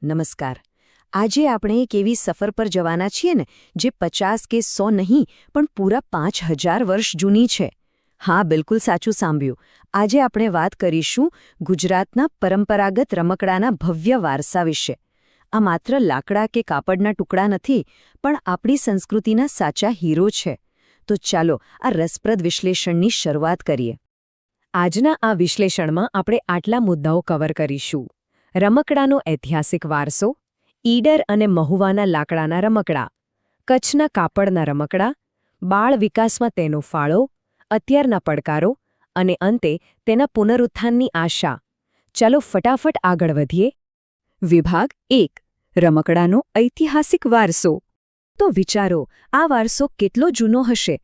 નમસ્કાર. આજે આપણે એક એવી સફર પર જવાના છીએ ને જે 50 કે 100 નહીં પણ પૂરા 5000 વર્ષ જૂની છે. હા, બિલકુલ સાચું સાંભળ્યું. આજે આપણે વાત કરીશું ગુજરાતના પરંપરાગત રમકડાના ભવ્ય વારસા વિશે. આ માત્ર લાકડા કે કાપડના ટુકડા નથી, પણ આપણી સંસ્કૃતિના સાચા હીરો છે. તો ચાલો આ રસપ્રદ વિશ્લેષણની શરૂઆત કરીએ. આજના આ વિશ્લેષણમાં આપણે આટલા મુદ્દાઓ કવર કરીશું: રમકડાનો ઐતિહાસિક વારસો, ઈડર અને મહુવાના લાકડાના રમકડા, કચ્છના કાપડના રમકડા, બાળ વિકાસમાં તેનો ફાળો, અત્યારના પડકારો અને અંતે તેના પુનરુત્થાનની આશા. ચાલો ફટાફટ આગળ વધીએ. વિભાગ 1: રમકડાનો ઐતિહાસિક વારસો. તો વિચારો, આ વારસો કેટલો જૂનો હશે?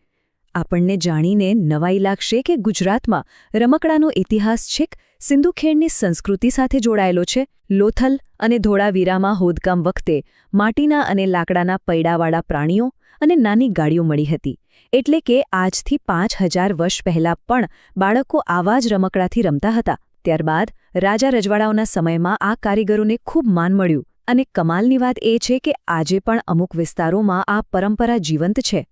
આપણને જાણીને નવાઈ લાગશે કે ગુજરાતમાં રમકડાનો ઇતિહાસ છેક સિંધુખેડની સંસ્કૃતિ સાથે જોડાયેલો છે. લોથલ અને ધોળાવીરામાં ખોદકામ વખતે માટીના અને લાકડાના પૈડાવાળા પ્રાણીઓ અને નાની ગાડીઓ મળી હતી. એટલે કે આજથી 5000 વર્ષ પહેલાં પણ બાળકો આવા જ રમકડાથી રમતા હતા. ત્યારબાદ રાજા રજવાડાઓના સમયમાં આ કારીગરોને ખૂબ માન મળ્યું અને કમાલની વાત એ છે કે આજે પણ અમુક વિસ્તારોમાં આ પરંપરા જીવંત છે.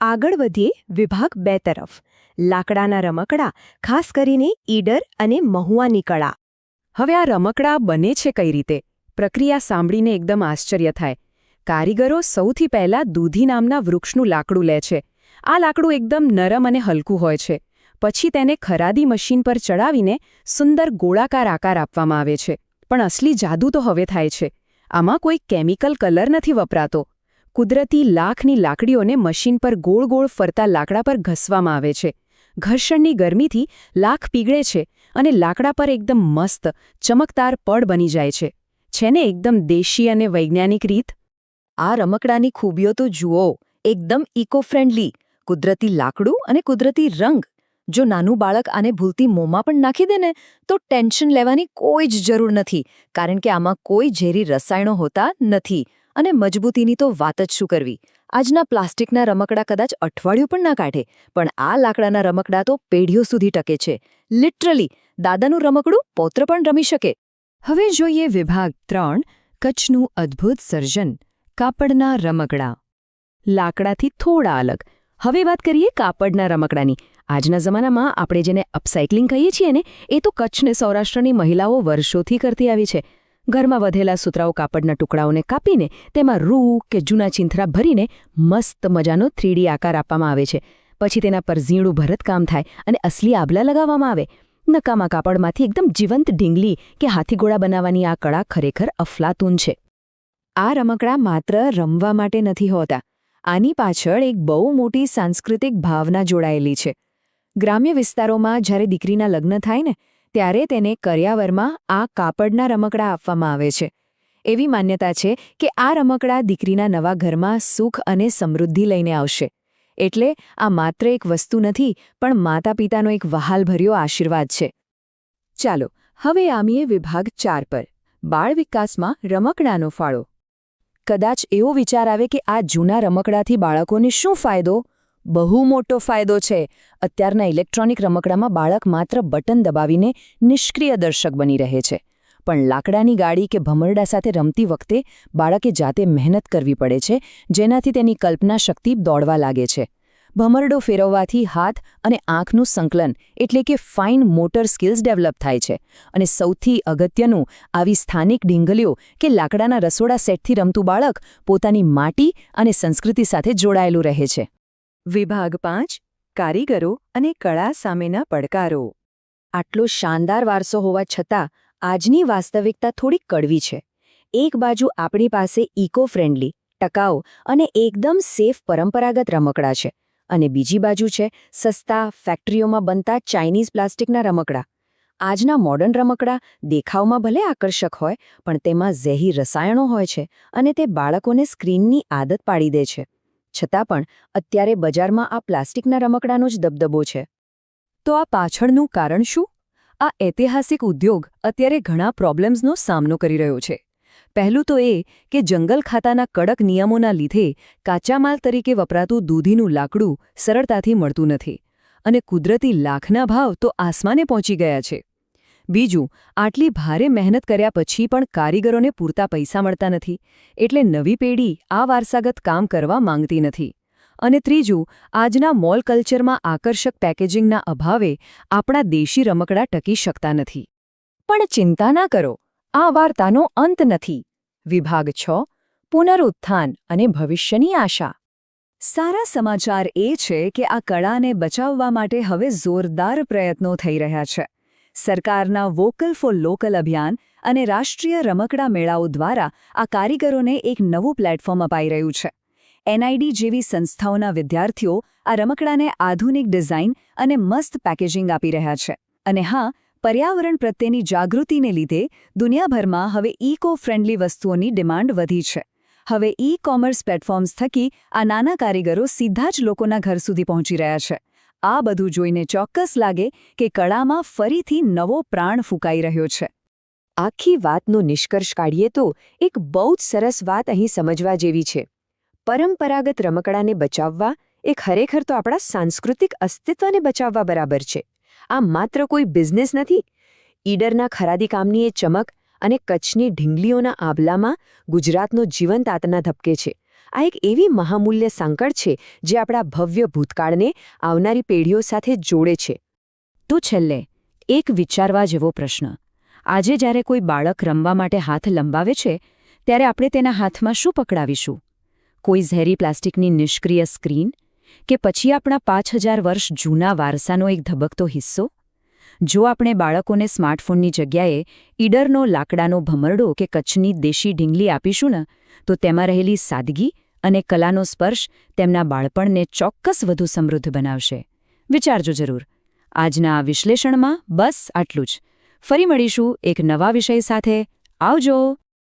આગળ વધીએ વિભાગ 2 તરફ. લાકડાના રમકડા, ખાસ કરીને ઈડર અને મહુવાની કળા. હવે આ રમકડા બને છે કઈ રીતે? પ્રક્રિયા સાંભળીને એકદમ આશ્ચર્ય થાય. કારીગરો સૌથી પહેલા દૂધી નામના વૃક્ષનું લાકડું લે છે. આ લાકડું એકદમ નરમ અને હલકું હોય છે. પછી તેને ખરાદી મશીન પર ચડાવીને સુંદર ગોળાકાર આકાર આપવામાં આવે છે. પણ અસલી જાદુ તો હવે થાય છે. આમાં કોઈ કેમિકલ કલર નથી વપરાતો. કુદરતી લાખની લાકડીઓને મશીન પર ગોળ ગોળ ફરતા લાકડા પર ઘસવામાં આવે છે. ઘર્ષણની ગરમીથી લાખ પીગળે છે અને લાકડા પર એકદમ મસ્ત, ચમકદાર પડ બની જાય છે. છે ને એકદમ દેશી અને વૈજ્ઞાનિક રીત? આ રમકડાની ખૂબીઓ તો જુઓ. એકદમ ઇકો ફ્રેન્ડલી, કુદરતી લાકડું અને કુદરતી રંગ. જો નાનું બાળક આને ભૂલથી મોંમાં પણ નાખી દે ને તો ટેન્શન લેવાની કોઈ જ જરૂર નથી, કારણ કે આમાં કોઈ ઝેરી રસાયણો હોતા નથી. અને મજબૂતીની તો વાત જ શું કરવી. આજના પ્લાસ્ટિકના રમકડા કદાચ અઠવાડિયું પણ ના કાઢે, પણ આ લાકડાના રમકડા તો પેઢીઓ સુધી ટકે છે. લિટરલી દાદાનું રમકડું પૌત્ર પણ રમી શકે. હવે જોઈએ વિભાગ 3: કચ્છનું અદ્ભુત સર્જન, કાપડના રમકડા. લાકડાથી થોડા અલગ. હવે વાત કરીએ કાપડના રમકડાની. આજના જમાનામાં આપણે જેને અપસાઇકલિંગ કહીએ છીએ ને, એ તો કચ્છ ને સૌરાષ્ટ્રની મહિલાઓ વર્ષોથી કરતી આવી છે. ઘરમાં વધેલા સુતરાઉ કાપડના ટુકડાઓને કાપીને તેમાં રૂ કે જૂના ચીંથરા ભરીને મસ્ત મજાનો 3D આકાર આપવામાં આવે છે. પછી તેના પર ઝીણું ભરતકામ થાય અને અસલી આભલા લગાવવામાં આવે. નકામા કાપડમાંથી એકદમ જીવંત ઢીંગલી કે હાથીઘોડા બનાવવાની આ કળા ખરેખર અફલાતુન છે. આ રમકડા માત્ર રમવા માટે નથી હોતા. આની પાછળ એક બહુ મોટી સાંસ્કૃતિક ભાવના જોડાયેલી છે. ગ્રામ્ય વિસ્તારોમાં જ્યારે દીકરીના લગ્ન થાય ને, ત્યારે તેને કરિયાવરમાં આ કાપડના રમકડા આપવામાં આવે છે. એવી માન્યતા છે કે આ રમકડા દીકરીના નવા ઘરમાં સુખ અને સમૃદ્ધિ લઈને આવશે. એટલે આ માત્ર એક વસ્તુ નથી, પણ માતા પિતાનો એક વહાલભર્યો આશીર્વાદ છે. ચાલો હવે આમીએ વિભાગ 4 પર: બાળ વિકાસમાં રમકડાનો ફાળો. કદાચ એવો વિચાર આવે કે આ જૂના રમકડાથી બાળકોને શું ફાયદો? બહુ મોટો ફાયદો છે. અત્યારના ઇલેક્ટ્રોનિક રમકડામાં બાળક માત્ર બટન દબાવીને નિષ્ક્રિય દર્શક બની રહે છે. પણ લાકડાની ગાડી કે ભમરડા સાથે રમતી વખતે બાળકે જાતે મહેનત કરવી પડે છે, જેનાથી તેની કલ્પના શક્તિ દોડવા લાગે છે. ભમરડો ફેરવવાથી હાથ અને આંખનું સંકલન એટલે કે ફાઇન મોટર સ્કિલ્સ ડેવલપ થાય છે. અને સૌથી અગત્યનું, આવી સ્થાનિક ઢીંગલીઓ કે લાકડાના રસોડા સેટથી રમતું બાળક પોતાની માટી અને સંસ્કૃતિ સાથે જોડાયેલું રહે છે. વિભાગ 5: કારીગરો અને કળા સામેના પડકારો. આટલો શાનદાર વારસો હોવા છતાં આજની વાસ્તવિકતા થોડી કડવી છે. એક બાજુ આપણી પાસે ઇકો ફ્રેન્ડલી, ટકાઉ અને એકદમ સેફ પરંપરાગત રમકડા છે, અને બીજી બાજુ છે સસ્તા, ફેક્ટરીઓમાં બનતા ચાઇનીઝ પ્લાસ્ટિકના રમકડા. આજના મોડર્ન રમકડા દેખાવમાં ભલે આકર્ષક હોય, પણ તેમાં ઝેરી રસાયણો હોય છે અને તે બાળકોને સ્ક્રીનની આદત પાડી દે છે. છતાં પણ અત્યારે બજારમાં આ પ્લાસ્ટિકના રમકડાનો જ દબદબો છે. તો આ પાછળનું કારણ શું? આ ઐતિહાસિક ઉદ્યોગ અત્યારે ઘણા પ્રોબ્લેમ્સનો સામનો કરી રહ્યો છે. પહેલું તો એ કે જંગલ ખાતાના કડક નિયમોના લીધે કાચા માલ તરીકે વપરાતું દૂધીનું લાકડું સરળતાથી મળતું નથી, અને કુદરતી લાખના ભાવ તો આસમાને પહોંચી ગયા છે. બીજું, આટલી ભારે મહેનત કર્યા પછી પણ કારીગરોને પૂરતા પૈસા મળતા નથી, એટલે નવી પેઢી આ વારસાગત કામ કરવા માંગતી નથી. અને ત્રીજું, આજના મોલ કલ્ચરમાં આકર્ષક પેકેજિંગના અભાવે આપણા દેશી રમકડાં ટકી શકતા નથી. પણ ચિંતા ના કરો, આ વાર્તાનો અંત નથી. વિભાગ 6 પુનરુત્થાન અને ભવિષ્યની આશા. સારા સમાચાર એ છે કે આ કળાને બચાવવા માટે હવે જોરદાર પ્રયત્નો થઈ રહ્યા છે. સરકારના વોકલ ફોર લોકલ અભિયાન અને રાષ્ટ્રીય રમકડા મેળાઓ દ્વારા આ કારીગરોને એક નવું પ્લેટફોર્મ અપાઈ રહ્યું છે. એનઆઈડી જેવી સંસ્થાઓના વિદ્યાર્થીઓ આ રમકડાને આધુનિક ડિઝાઇન અને મસ્ત પેકેજિંગ આપી રહ્યા છે. અને હા, પર્યાવરણ પ્રત્યેની જાગૃતિને લીધે દુનિયાભરમાં હવે ઇકો ફ્રેન્ડલી વસ્તુઓની ડિમાન્ડ વધી છે. હવે ઈ-કોમર્સ પ્લેટફોર્મ્સ થકી આ નાના કારીગરો સીધા જ લોકોના ઘર સુધી પહોંચી રહ્યા છે. આ બધું જોઈને ચોક્કસ લાગે કે કળામાં ફરીથી નવો પ્રાણ ફૂંકાઈ રહ્યો છે. આખી વાતનો નિષ્કર્ષ કાઢીએ તો એક બહુ જ સરસ વાત અહીં સમજવા જેવી છે. પરંપરાગત રમકડાને બચાવવા એ ખરેખર તો આપણા સાંસ્કૃતિક અસ્તિત્વને બચાવવા બરાબર છે. આ માત્ર કોઈ બિઝનેસ નથી. ઈડરના ખરાદી કામની એ ચમક અને કચ્છની ઢીંગલીઓના આભલામાં ગુજરાતનો જીવંત આત્મા ધબકે છે. આ એક એવી મહામૂલ્ય સાંકળ છે જે આપણા ભવ્ય ભૂતકાળને આવનારી પેઢીઓ સાથે જોડે છે. તો છેલ્લે એક વિચારવા જેવો પ્રશ્ન. આજે જ્યારે કોઈ બાળક રમવા માટે હાથ લંબાવે છે, ત્યારે આપણે તેના હાથમાં શું પકડાવીશું? કોઈ ઝેરી પ્લાસ્ટિકની નિષ્ક્રિય સ્ક્રીન? કે પછી આપણા 5000 વર્ષ જૂના વારસાનો એક ધબકતો હિસ્સો? જો આપણે બાળકોને સ્માર્ટફોનની જગ્યાએ ઈડરનો લાકડાનો ભમરડો કે કચ્છની દેશી ઢીંગલી આપીશું ને, તો તેમાં રહેલી સાદગી અને કલાનો સ્પર્શ તેમના બાળપણને ચોક્કસ વધુ સમૃદ્ધ બનાવશે. વિચારજો જરૂર. આજના આ વિશ્લેષણમાં બસ આટલું જ. ફરી મળીશું એક નવા વિષય સાથે. આવજો.